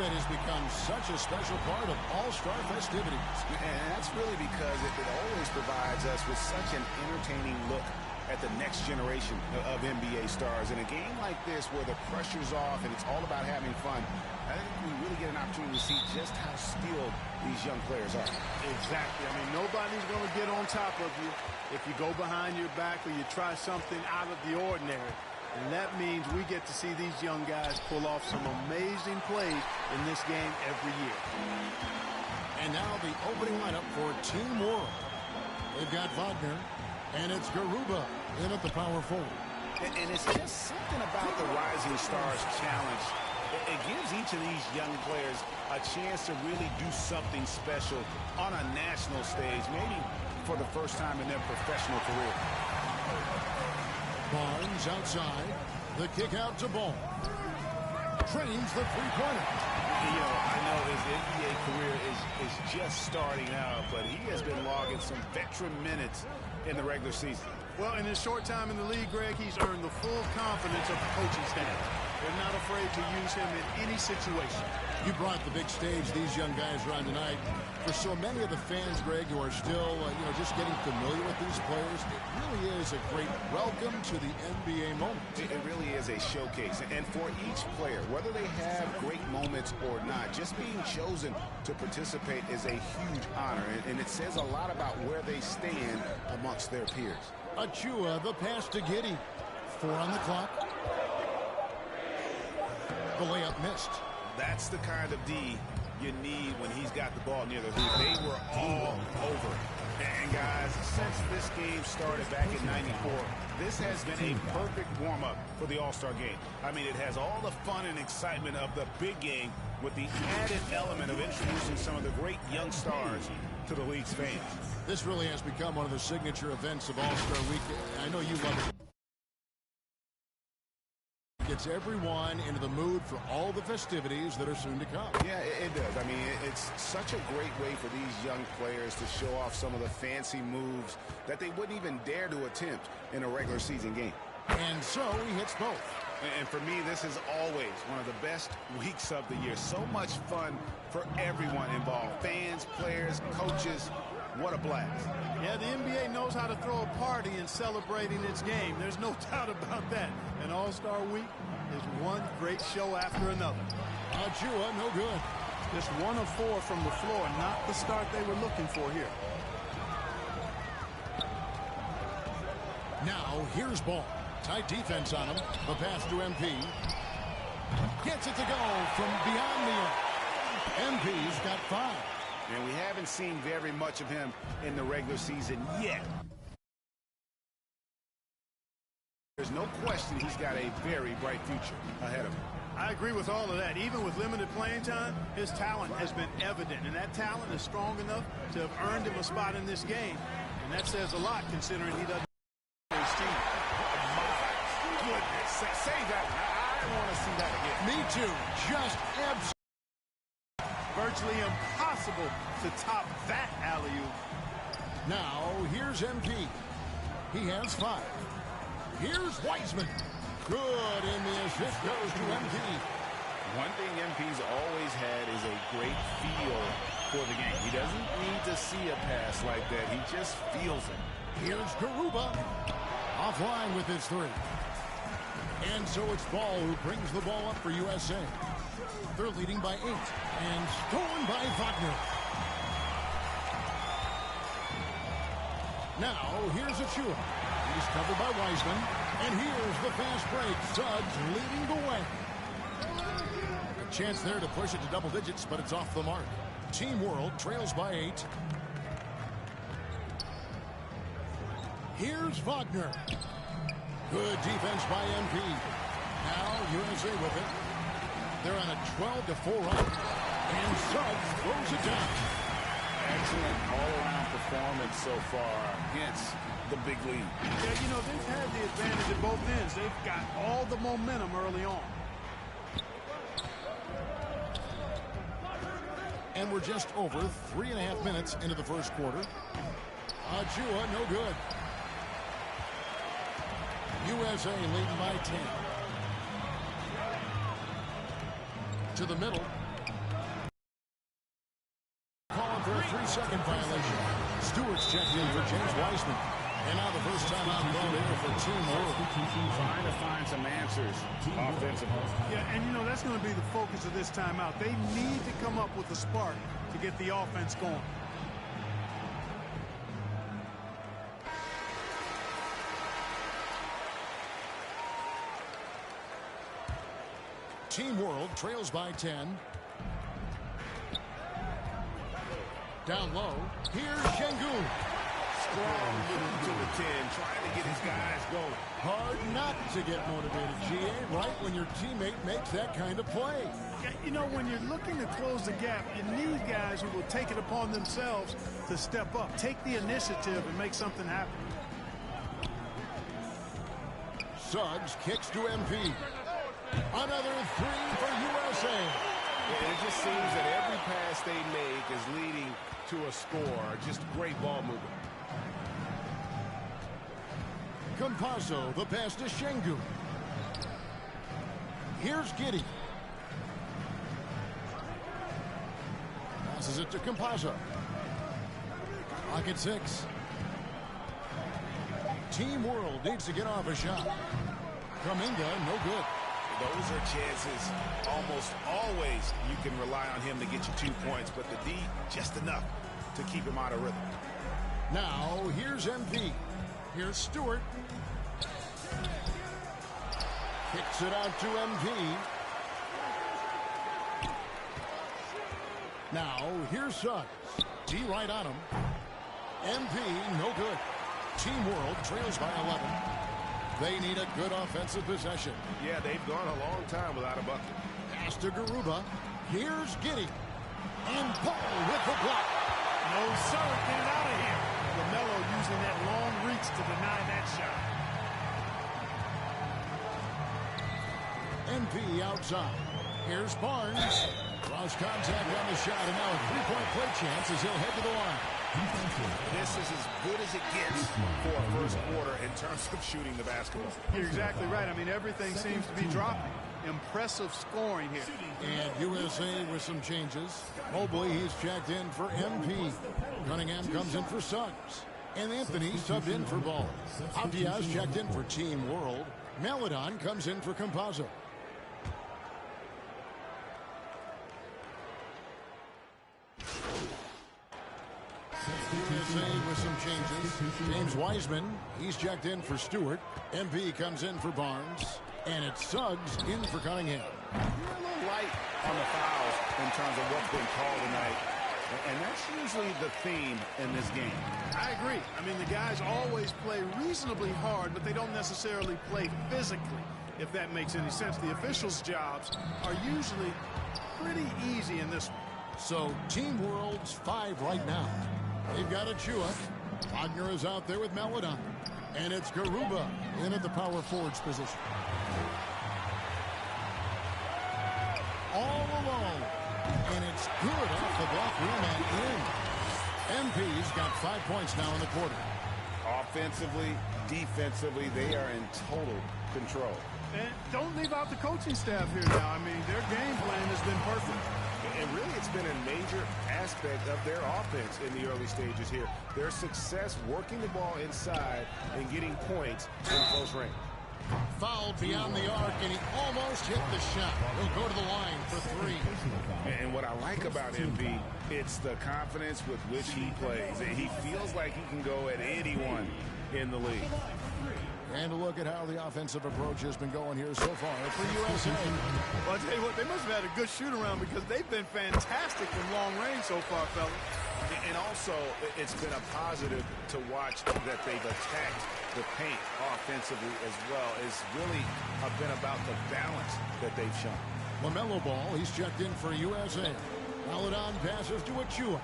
that has become such a special part of All-Star festivities. And that's really because it always provides us with such an entertaining look at the next generation of NBA stars. In a game like this where the pressure's off and it's all about having fun, I think we really get an opportunity to see just how skilled these young players are. Exactly. I mean, nobody's going to get on top of you if you go behind your back or you try something out of the ordinary. And that means we get to see these young guys pull off some amazing plays in this game every year. And now the opening lineup for Team World. They've got Wagner, and it's Garuba in at the power forward. And it's just something about the Rising Stars Challenge. It gives each of these young players a chance to really do something special on a national stage, maybe for the first time in their professional career. Barnes outside. The kick out to Ball. Trains the three-pointer. You know, I know his NBA career is just starting out, but he has been logging some veteran minutes in the regular season. Well, in his short time in the league, Greg, he's earned the full confidence of the coaching staff. They're not afraid to use him in any situation. You brought the big stage these young guys are on tonight. For so many of the fans, Greg, who are still, just getting familiar with these players, it really is a great welcome to the NBA moment. It really is a showcase. And for each player, whether they have great moments or not, just being chosen to participate is a huge honor. And it says a lot about where they stand amongst their peers. Achua, the pass to Giddey. 4 on the clock. The layup missed. That's the kind of D you need when he's got the ball near the hoop. They were all over it. And guys, since this game started back in '94, this has been a perfect warm-up for the All-Star game. I mean, it has all the fun and excitement of the big game with the added element of introducing some of the great young stars to the league's fans. This really has become one of the signature events of All-Star Week. I know you love it. Gets everyone into the mood for all the festivities that are soon to come. Yeah, it does. I mean, it's such a great way for these young players to show off some of the fancy moves that they wouldn't even dare to attempt in a regular season game. And so he hits both. And for me, this is always one of the best weeks of the year. So much fun for everyone involved. Fans, players, coaches. What a blast. Yeah, the NBA knows how to throw a party in celebrating its game. There's no doubt about that. And All-Star Week is one great show after another. Achua, no good. Just 1 of 4 from the floor, not the start they were looking for here. Now, here's Ball. Tight defense on him. The pass to MP. Gets it to go from beyond the arc. MP's got 5. And we haven't seen very much of him in the regular season yet. There's no question he's got a very bright future ahead of him. I agree with all of that. Even with limited playing time, his talent has been evident. And that talent is strong enough to have earned him a spot in this game. And that says a lot considering he doesn't have his team. My goodness. Say that. I want to see that again. Me too. Just absolutely. Virtually impossible to top that alley-oop. Now, here's MP. He has 5. Here's Wiseman. Good, and the assist goes to MP. One thing MP's always had is a great feel for the game. He doesn't need to see a pass like that. He just feels it. Here's Garuba. Offline with his 3. And so it's Ball who brings the ball up for USA. They're leading by 8 and stolen by Wagner. Now, here's Achua. He's covered by Wiseman. And here's the fast break. Suggs leading the way. A chance there to push it to double digits, but it's off the mark. Team World trails by 8. Here's Wagner. Good defense by MP. Now USA with it. They're on a 12-4 run. And Suggs throws it down. Excellent all-around performance so far against the big lead. Yeah, they've had the advantage at both ends. They've got all the momentum early on. And we're just over 3.5 minutes into the first quarter. Achua, no good. USA leading by 10. To the middle. second violation. Stewart's checked in for James Wiseman. And now the first time out called here for Team World. Trying to find some answers offensively. Yeah, and you know, that's going to be the focus of this timeout. They need to come up with a spark to get the offense going. Team World trails by 10. Down low. Here's Şengün. Strong move to the 10, trying to get his guys going. Hard not to get motivated, GA, right when your teammate makes that kind of play. Yeah, you know, when you're looking to close the gap, you need guys who will take it upon themselves to step up, take the initiative, and make something happen. Suggs kicks to MP. Another three for USA. Yeah, it just seems that every pass they make is leading to a score. Just great ball movement. Campazzo, the pass to Şengün. Here's Giddey. Passes it to Campazzo. Clock at 6. Team World needs to get off a shot. Kuminga, no good. Those are chances almost always you can rely on him to get you 2 points, but the D, just enough to keep him out of rhythm. Now, here's MP. Here's Stewart. Kicks it out to MP. Now, here's Suggs. D right on him. MP, no good. Team World trails by 11. They need a good offensive possession. Yeah, they've gone a long time without a bucket. Pass to Garuba. Here's Giddey. And Paul with the block. No, sir, get it out of here. LaMelo using that long reach to deny that shot. MP outside. Here's Barnes. Draws contact on the shot, and now a three-point play chance as he'll head to the line. This is as good as it gets for a first quarter in terms of shooting the basketball. You're exactly right. I mean, everything seems to be dropping. Impressive scoring here. And USA with some changes. Mobley, he's checked in for MP. Cunningham comes in for Suggs. And Anthony subbed in for Ball. Abdias checked in for Team World. Maledon comes in for Campazzo. USA with some changes. James Wiseman, he's checked in for Stewart. MP comes in for Barnes. And it's Suggs in for Cunningham. You're a little light on the fouls in terms of what's been called tonight. And that's usually the theme in this game. I agree. I mean, the guys always play reasonably hard, but they don't necessarily play physically, if that makes any sense. The officials' jobs are usually pretty easy in this one. So, Team World's 5 right now. They've got Achua. Wagner is out there with Maledon. And it's Garuba in at the power forwards position. All alone. And it's good off the block rim and in. MP's got 5 points now in the quarter. Offensively, defensively, they are in total control. And don't leave out the coaching staff here now. I mean, their game plan has been perfect. And really, it's been a major aspect of their offense in the early stages here. Their success working the ball inside and getting points in close range. Fouled beyond the arc, and he almost hit the shot. He'll go to the line for 3. And what I like about MP, it's the confidence with which he plays. He feels like he can go at anyone in the league. And a look at how the offensive approach has been going here so far for USA. Well, I tell you what, they must have had a good shoot-around because they've been fantastic from long range so far, fellas. And also, it's been a positive to watch that they've attacked the paint offensively as well. It's really been about the balance that they've shown. LaMelo Ball, he's checked in for USA. Maledon passes to Achua.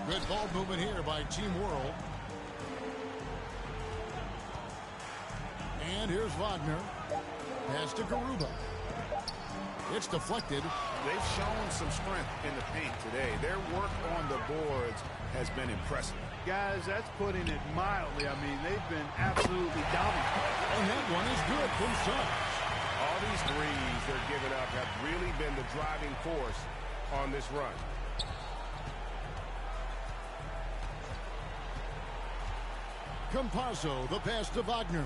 Good ball movement here by Team World. And here's Wagner. Pass to Garuba. It's deflected. They've shown some strength in the paint today. Their work on the boards has been impressive. Guys, that's putting it mildly. I mean, they've been absolutely dominant. And that one is good from Suggs. All these These threes they're giving up have really been the driving force on this run. Campazzo, the pass to Wagner.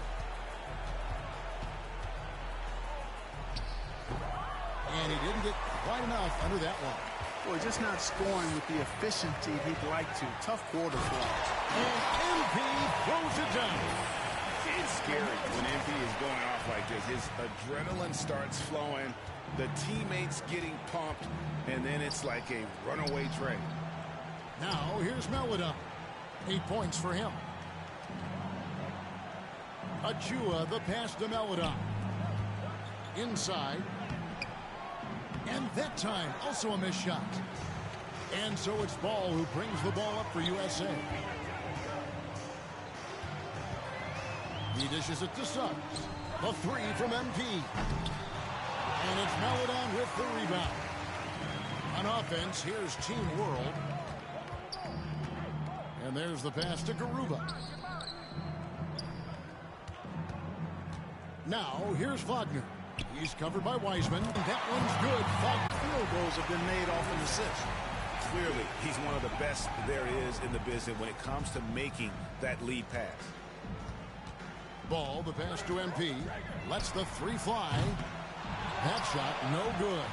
And he didn't get quite enough under that one. Boy, just not scoring with the efficiency he'd like to. Tough quarter for him. And MP throws it down. It's scary when MP is going off like this. His adrenaline starts flowing, the teammates getting pumped, and then it's like a runaway train. Now here's Melida. 8 points for him. Achua, the pass to Melida. Inside. And that time, also a missed shot. And so it's Ball who brings the ball up for USA. He dishes it to Suggs. The three from MP. And it's Melodon with the rebound. On offense, here's Team World. And there's the pass to Garuba. Now, here's Wagner. He's covered by Wiseman. That one's good. 5 field goals have been made off an assist. Clearly, he's one of the best there is in the business when it comes to making that lead pass. Ball, the pass to MP. Lets the three fly. That shot, no good.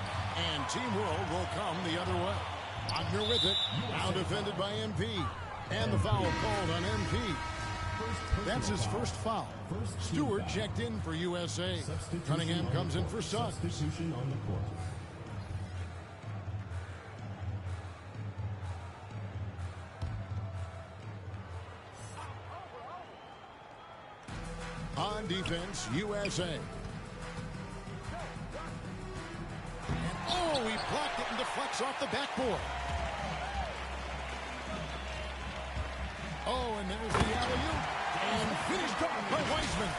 And Team World will come the other way. Wagner with it. Now defended by MP. And the foul called on MP. That's his first foul. Stewart checked in for USA. Cunningham comes in for Suggs. On defense, USA. And oh, he blocked it and deflects off the backboard. Oh, and there's the alley-oop. And finished off by Wiseman.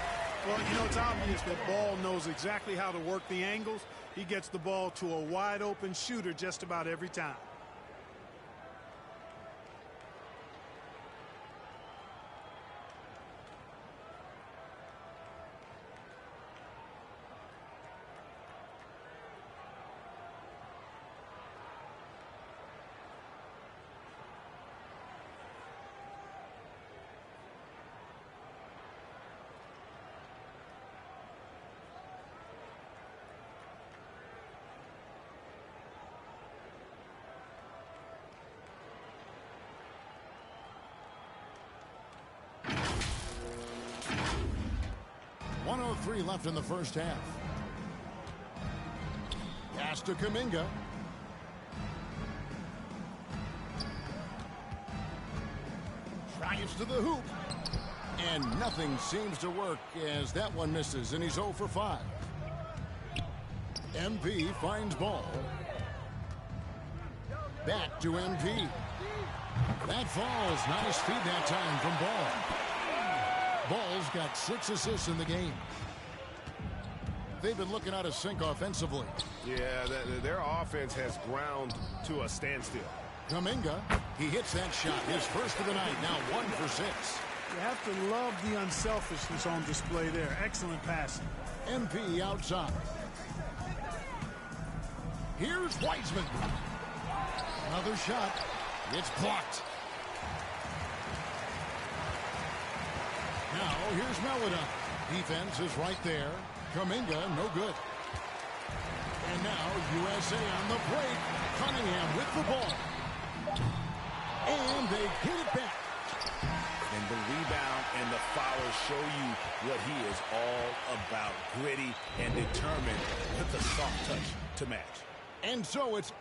Well, you know, it's obvious that Ball knows exactly how to work the angles. He gets the ball to a wide-open shooter just about every time. .103 left in the first half. Pass to Kuminga. Drives to the hoop. And nothing seems to work as that one misses, and he's 0 for 5. MP finds Ball. Back to MP. That falls. Nice feed that time from Ball. Ball's got 6 assists in the game. They've been looking out of sync offensively. Yeah, their offense has ground to a standstill. Kuminga, he hits that shot. His first of the night, now 1 for 6. You have to love the unselfishness on display there. Excellent passing. MP outside. Here's Wiseman. Another shot. It's blocked. Now, here's Melida. Defense is right there. Kuminga, no good. And now, USA on the break. Cunningham with the ball. And they get it back. And the rebound and the foul show you what he is all about. Gritty and determined with the soft touch to match. And so it's...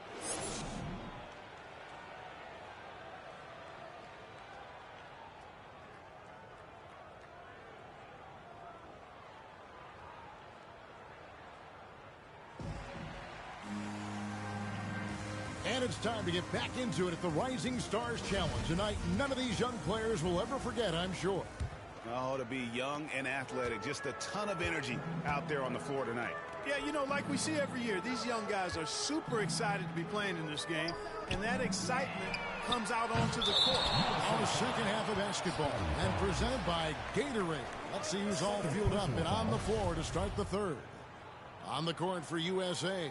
And it's time to get back into it at the Rising Stars Challenge. Tonight, none of these young players will ever forget, I'm sure. Oh, to be young and athletic. Just a ton of energy out there on the floor tonight. Yeah, you know, like we see every year, these young guys are super excited to be playing in this game. And that excitement comes out onto the court. On the second half of basketball, and presented by Gatorade. Let's see who's all fueled up and on the floor to start the third. On the court for USA.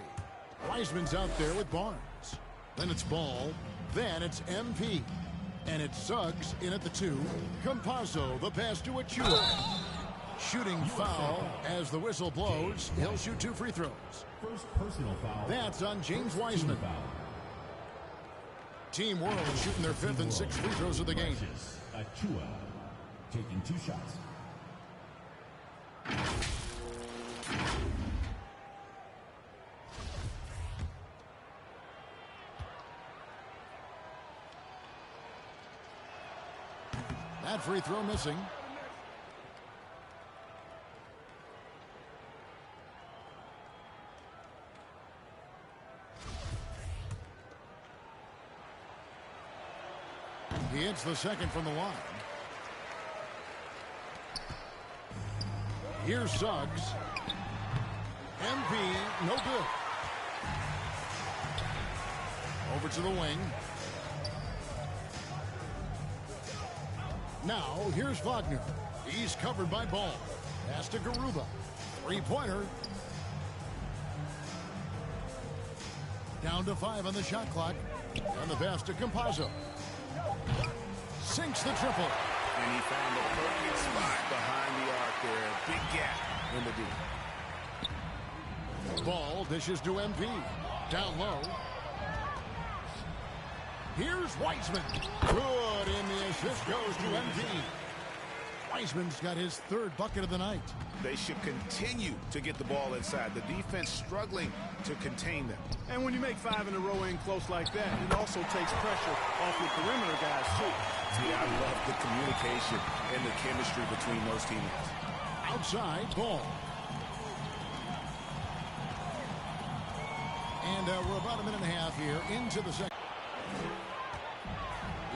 Wiseman's out there with Barnes. Then it's Ball. Then it's MP. And it's Suggs in at the 2. Campazzo, the pass to Achua. Shooting foul as the whistle blows. He'll shoot 2 free throws. First personal foul. That's on James Wiseman. Team World shooting their 5th and 6th free throws of the game. Achua taking 2 shots. That free throw missing. He hits the second from the line. Here's Suggs. MP, no good. Over to the wing. Now, here's Wagner. He's covered by Ball. Pass to Garuba. 3-pointer. Down to 5 on the shot clock. And the pass to Campazzo. Sinks the triple. And he found the perfect spot behind the arc there. Big gap in the D. Ball dishes to MP. Down low. Here's Wiseman. Good, and the assist goes to MP. Wiseman's got his 3rd bucket of the night. They should continue to get the ball inside. The defense struggling to contain them. And when you make 5 in a row in close like that, it also takes pressure off your perimeter guys, too. Yeah, I love the communication and the chemistry between those teammates. Outside, Ball. And we're about a minute and a half here into the second.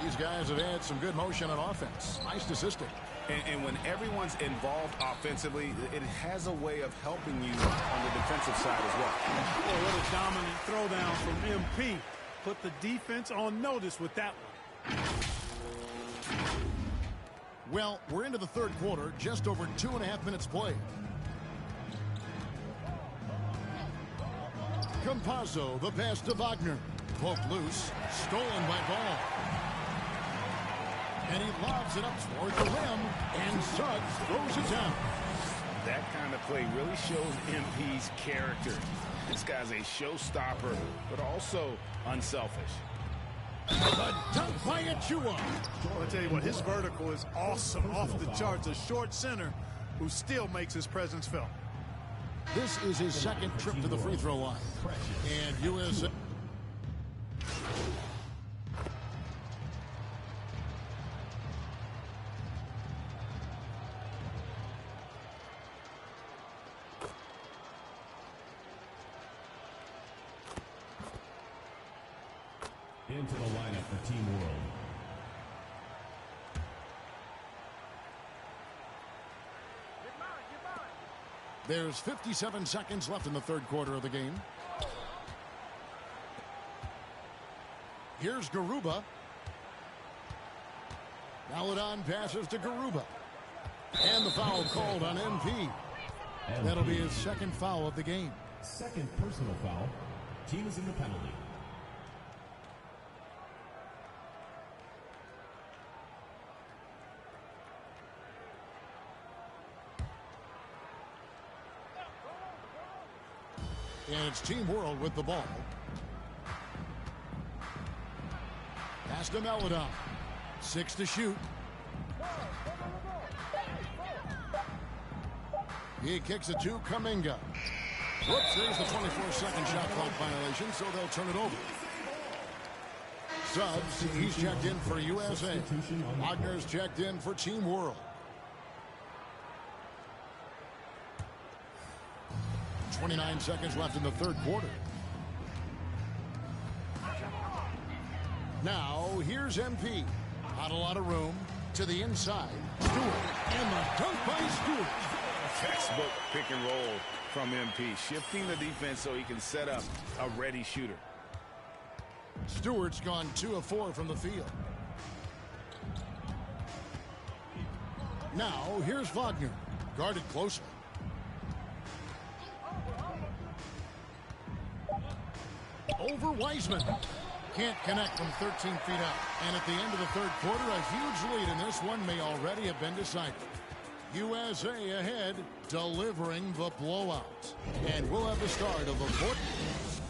These guys have had some good motion on offense. Nice assisting. And when everyone's involved offensively, it has a way of helping you on the defensive side as well. Boy, what a dominant throwdown from MP. Put the defense on notice with that one. Well, we're into the 3rd quarter, just over 2.5 minutes played. Campazzo, the pass to Wagner. Poked loose, stolen by Ball. And he lobs it up toward the rim, and Suggs throws it down. That kind of play really shows MP's character. This guy's a showstopper, but also unselfish. The dunk by Achua. I'll tell you what, his vertical is awesome, off the charts. A short center who still makes his presence felt. This is his 2nd trip to the free throw line. And USA. Into the lineup for Team World. There's 57 seconds left in the 3rd quarter of the game. Here's Garuba. Maladon passes to Garuba. And the foul called on MP. That'll be his 2nd foul of the game. 2nd personal foul. Team is in the penalty. And it's Team World with the ball. Pass to Maladon. 6 to shoot. He kicks it to Kuminga. Whoops, there's the 24-second shot clock violation, so they'll turn it over. Suggs, he's checked in for USA. Wagner's checked in for Team World. 29 seconds left in the 3rd quarter. Now, here's MP. Not a lot of room. To the inside. Stewart. And the dunk by Stewart. Textbook pick and roll from MP. Shifting the defense so he can set up a ready shooter. Stewart's gone 2 of 4 from the field. Now, here's Wagner. Guarded closely. over Wiseman. Can't connect from 13 feet out. And at the end of the third quarter, a huge lead in this one may already have been decided. USA ahead, delivering the blowout. And we'll have the start of the fourth.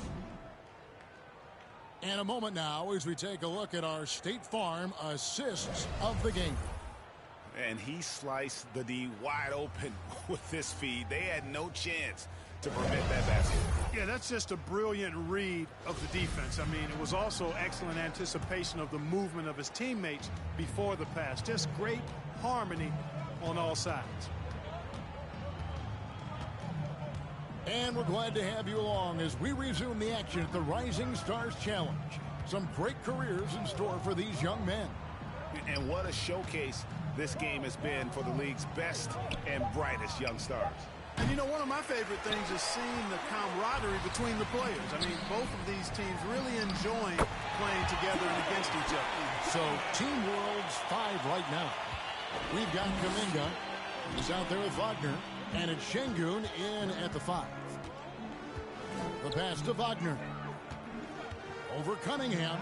And a moment now as we take a look at our State Farm assists of the game. And he sliced the D wide open with this feed. They had no chance to prevent that basket. Yeah, that's just a brilliant read of the defense. I mean, it was also excellent anticipation of the movement of his teammates before the pass. Just great harmony on all sides. And we're glad to have you along as we resume the action at the Rising Stars Challenge. Some great careers in store for these young men. And what a showcase this game has been for the league's best and brightest young stars. And you know, one of my favorite things is seeing the camaraderie between the players. I mean, both of these teams really enjoying playing together and against each other. So, Team World's 5 right now. We've got Kuminga. He's out there with Wagner. And it's Şengün in at the 5. The pass to Wagner. Over Cunningham.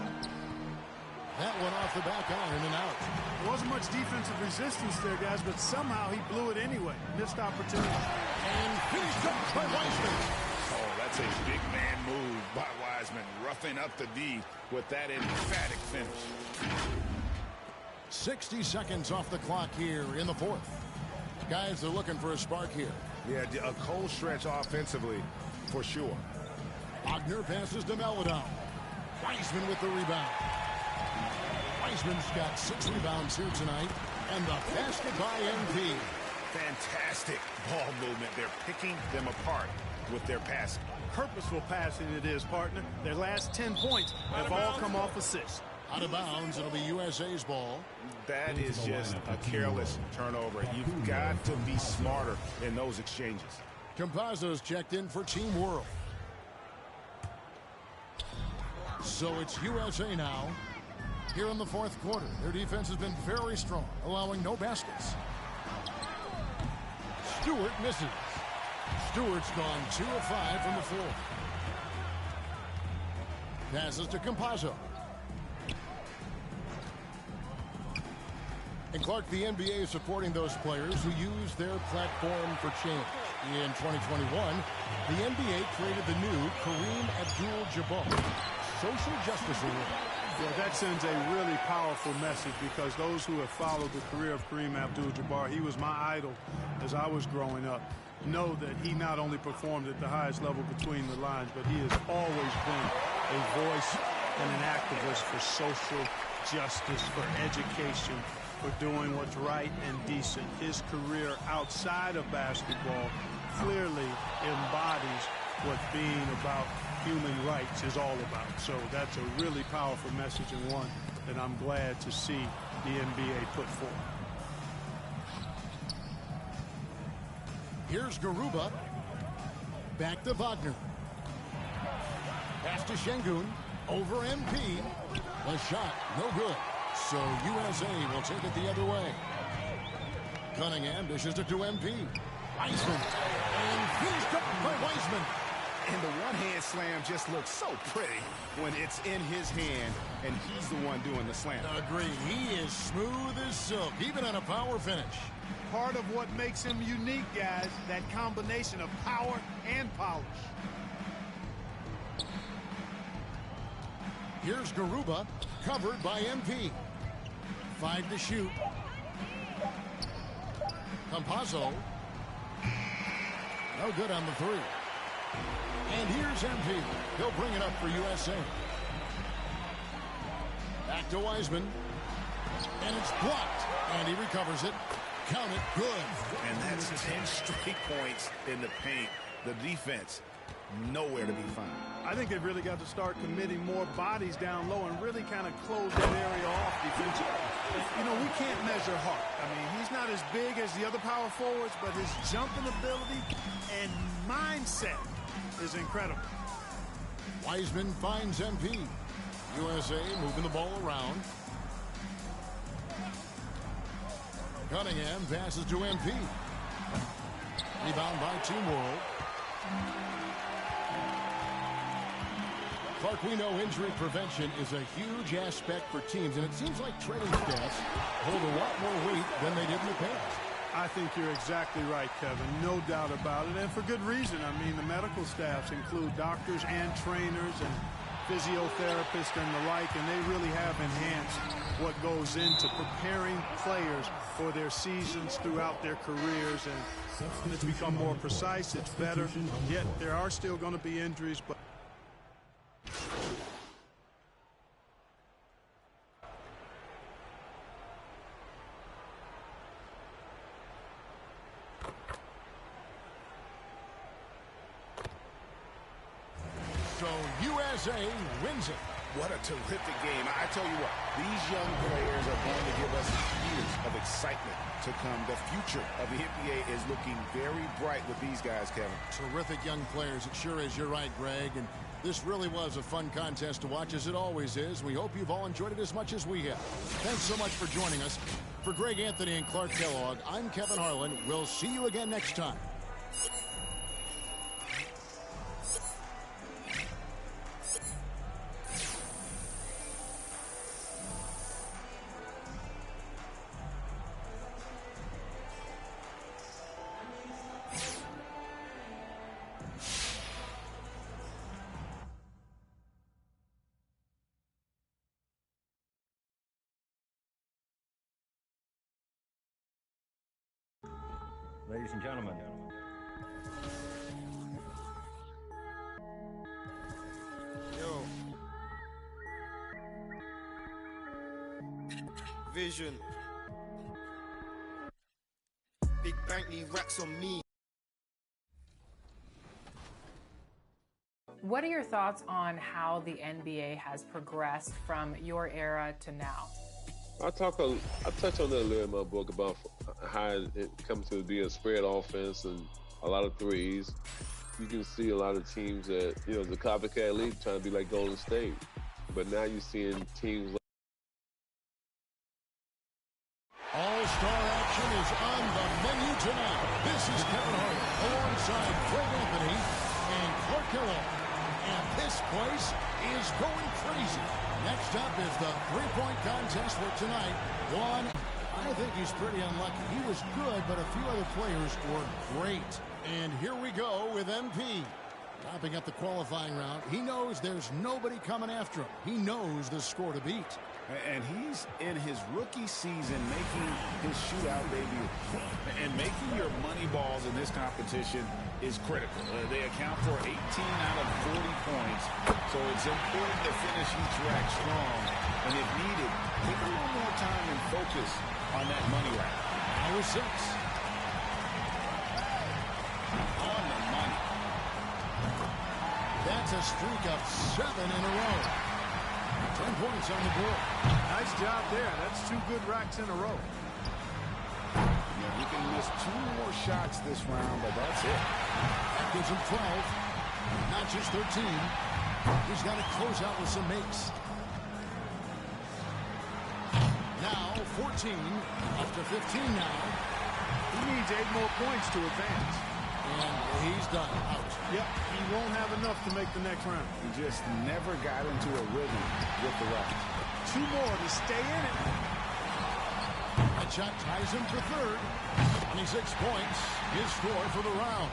That one off the back iron and out. There wasn't much defensive resistance there, guys, but somehow he blew it anyway. Missed opportunity. And finished up by Wiseman. Oh, that's a big man move by Wiseman, roughing up the D with that emphatic finish. 60 seconds off the clock here in the fourth. Guys, they're looking for a spark here. Yeah, a cold stretch offensively for sure. Wagner passes to Melodon. Wiseman with the rebound. Wiseman's got 6 rebounds here tonight. And the basket by MP. Fantastic ball movement. They're picking them apart with their passing. Purposeful passing it is, partner. Their last 10 points have all come off assists. Out of bounds, it'll be USA's ball. That is just a careless turnover. You've got to be smarter in those exchanges. Campazzo's checked in for Team World. So it's USA now. Here in the fourth quarter, their defense has been very strong, allowing no baskets. Stewart misses. Stewart's gone 2 of 5 from the floor. Passes to Campazzo. And Clark, the NBA is supporting those players who use their platform for change. In 2021, the NBA created the new Kareem Abdul-Jabbar Social Justice Award. Yeah, that sends a really powerful message because those who have followed the career of Kareem Abdul-Jabbar, he was my idol as I was growing up, know that he not only performed at the highest level between the lines, but he has always been a voice and an activist for social justice, for education, for doing what's right and decent. His career outside of basketball clearly embodies what being about human rights is all about. So that's a really powerful message and one that I'm glad to see the NBA put forth. Here's Garuba. Back to Wagner. Pass to Şengün. Over MP. The shot, no good. So USA will take it the other way. Cunningham dishes it to MP. Wiseman. And finished up by Wiseman. And the one-hand slam just looks so pretty when it's in his hand and he's the one doing the slam. Agreed. He is smooth as silk, even on a power finish. Part of what makes him unique, guys, that combination of power and polish. Here's Garuba, covered by MP. 5 to shoot. Campazzo. No good on the 3. And here's MP. He'll bring it up for USA. Back to Wiseman. And it's blocked. And he recovers it. Count it. Good. And that's 10 straight points in the paint. The defense, nowhere to be found. I think they've really got to start committing more bodies down low and really kind of close that area off defensively. You know, we can't measure Hart. I mean, he's not as big as the other power forwards, but his jumping ability and mindset is incredible. Wiseman finds MP. USA moving the ball around. Cunningham passes to MP. Rebound by Team World. Clark, we know injury prevention is a huge aspect for teams, and it seems like training staffs hold a lot more weight than they did in the past. I think you're exactly right, Kevin. No doubt about it, and for good reason. I mean, the medical staffs include doctors and trainers and physiotherapists and the like, and they really have enhanced what goes into preparing players for their seasons throughout their careers, and it's become more precise, it's better, yet there are still going to be injuries, but so USA wins it. What a terrific game. I tell you what, these young players are going to give us years of excitement to come. The future of the NBA is looking very bright with these guys, Kevin. Terrific young players. It sure is. You're right, Greg. And this really was a fun contest to watch, as it always is. We hope you've all enjoyed it as much as we have. Thanks so much for joining us. For Greg Anthony and Clark Kellogg, I'm Kevin Harlan. We'll see you again next time. Ladies and gentlemen. Yo. Vision. Big bank need racks on me. What are your thoughts on how the NBA has progressed from your era to now? I touch on that a little in my book about how it comes to be a spread offense and a lot of threes. You can see a lot of teams that, the copycat league trying to be like Golden State. But now you're seeing teams like All-Star action is on the menu tonight. This is Kevin Harlan alongside Greg Anthony and Clark Kellogg. And this place is going crazy. Next up is the three-point contest for tonight. I think he's pretty unlucky. He was good, but a few other players were great. And here we go with MP. Wrapping up the qualifying round, he knows there's nobody coming after him. He knows the score to beat. And he's in his rookie season making his shootout debut. And making your money balls in this competition is critical. They account for 18 out of 40 points. So it's important to finish each rack strong. And if needed, take a little more time and focus on that money rack. Hour 6. On the money. That's a streak of 7 in a row. 10 points on the board. nice job there. That's 2 good racks in a row. Yeah, he can miss 2 more shots this round, but that's it. That gives him 12, not just 13. He's got to close out with some makes. Now 14, up to 15 now. He needs 8 more points to advance. And he's done. Out. Yep, he won't have enough to make the next round. He just never got into a rhythm with the rest. 2 more to stay in it. That shot ties him for third. 26 points, his score for the round.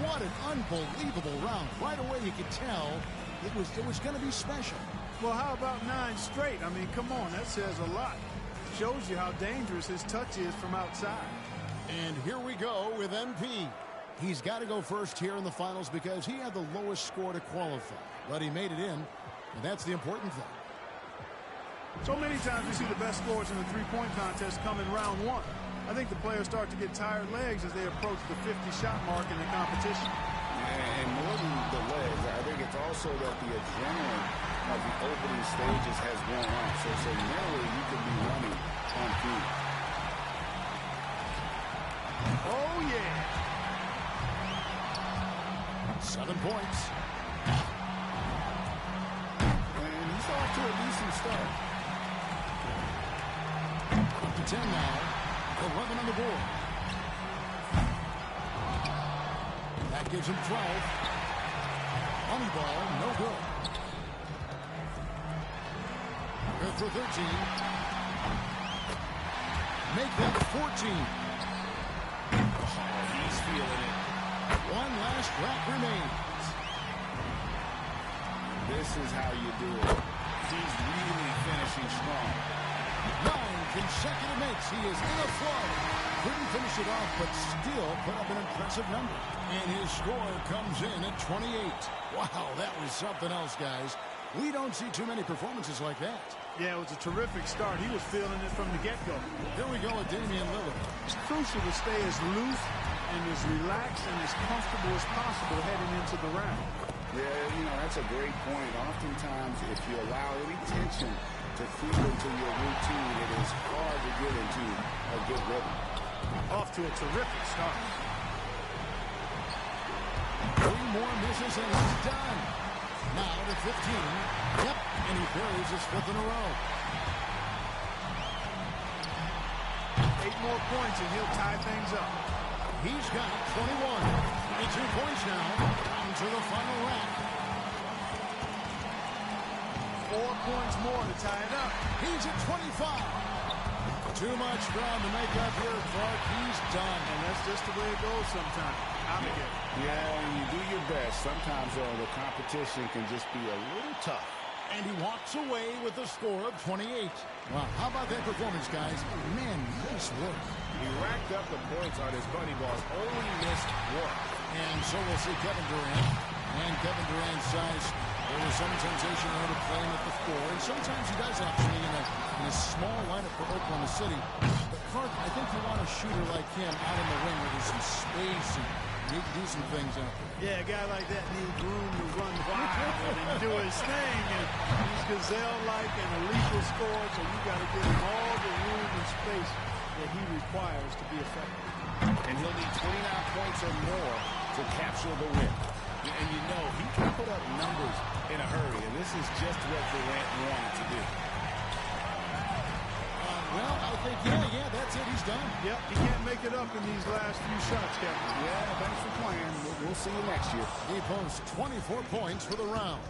What an unbelievable round. Right away you could tell it was going to be special. Well, how about 9 straight? I mean, come on, that says a lot. Shows you how dangerous his touch is from outside. And here we go with MP. He's got to go first here in the finals because he had the lowest score to qualify. But he made it in, and that's the important thing. So many times we see the best scores in the three-point contest come in round 1. I think the players start to get tired legs as they approach the 50-shot mark in the competition. And more than the legs, I think it's also that the adrenaline of the opening stages has worn off. So mentally, you could be running on feet. Oh, yeah. 7 points. And he's off to a decent start. Up to 10 now. 11 on the board. That gives him 12. Money ball, no good. Good for 13. Make that 14. Oh, he's feeling it. One last rack remains. This is how you do it. He's really finishing strong. 9 consecutive makes. He is in a flow. Couldn't finish it off, but still put up an impressive number. And his score comes in at 28. Wow, that was something else, guys. We don't see too many performances like that. Yeah, it was a terrific start. He was feeling it from the get-go. Here we go with Damian Lillard. It's crucial to stay as loose and as relaxed and as comfortable as possible heading into the round. Yeah, you know, that's a great point. Oftentimes, if you allow any tension to creep into your routine, it is hard to get into a good rhythm. Off to a terrific start. 3 more misses and he's done. Now to 15. Yep, and he buries his 5th in a row. 8 more points and he'll tie things up. He's got 21. 22 points now. Down to the final rack. 4 points more to tie it up. He's at 25. Too much ground to make up here, Clark. He's done. And that's just the way it goes sometimes. Out again. Yeah, when you do your best, sometimes the competition can just be a little tough. And he walks away with a score of 28. Wow, how about that performance, guys? Man, nice work. He racked up the points on his bunny balls, only missed 1. And so we'll see Kevin Durant. And Kevin Durant's size, there was some temptation there to play him at the 4. And sometimes he does actually in a small lineup for Oklahoma City. But Clark, I think you want a shooter like him out in the ring where there's some space and he can do some things out there. Yeah, a guy like that needs room to run wild and do his thing. And he's gazelle-like and a lethal scorer, so you got to give him all the room and space that he requires to be effective. And he'll need 29 points or more to capture the win. And you know, he can put up numbers in a hurry, and this is just what Durant wanted to do. Well, I think, yeah, that's it. He's done. Yep, he can't make it up in these last few shots, Captain. Yeah, thanks for playing. We'll see you next year. He posts 24 points for the round.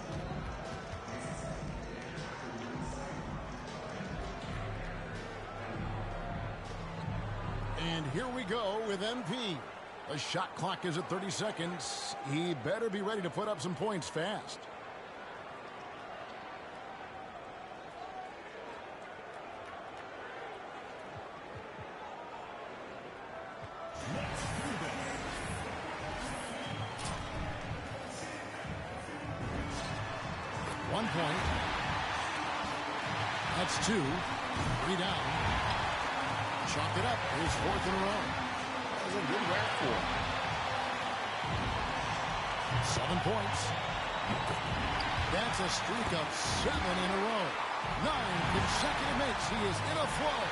And here we go with MP. The shot clock is at 30 seconds. He better be ready to put up some points fast. One point. That's 2. 3 down. Chalk it up. His 4th in a row. That was a good rack for him. 7 points. That's a streak of 7 in a row. 9 consecutive makes. He is in a flow.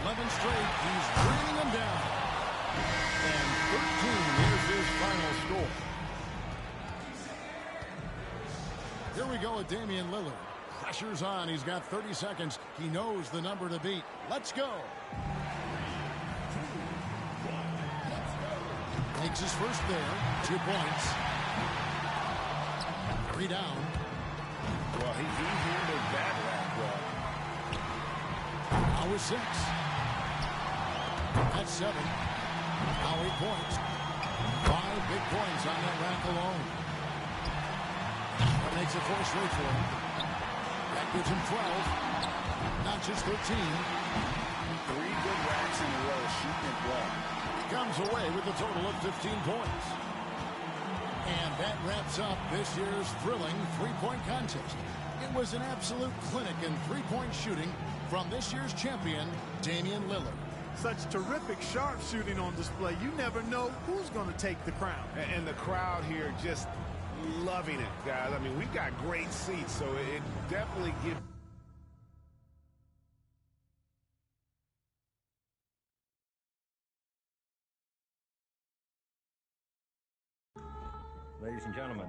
11 straight. He's bringing them down. And 13 is his final score. Here we go with Damian Lillard. Pressure's on. He's got 30 seconds. He knows the number to beat. Let's go. Makes his first there. 2 points. 3 down. Well, he handled that rack well. Now with 6. That's 7. Now 8 points. 5 big points on that rack alone. That makes it 4 straight for him. That gives him 12. Not just 13. 3 good racks in a row, shooting it well. He comes away with a total of 15 points. And that wraps up this year's thrilling three-point contest. It was an absolute clinic in three-point shooting from this year's champion, Damian Lillard. Such terrific sharpshooting on display. You never know who's going to take the crown. And the crowd here just loving it, guys. I mean, we've got great seats, so it definitely gives... Ladies and gentlemen,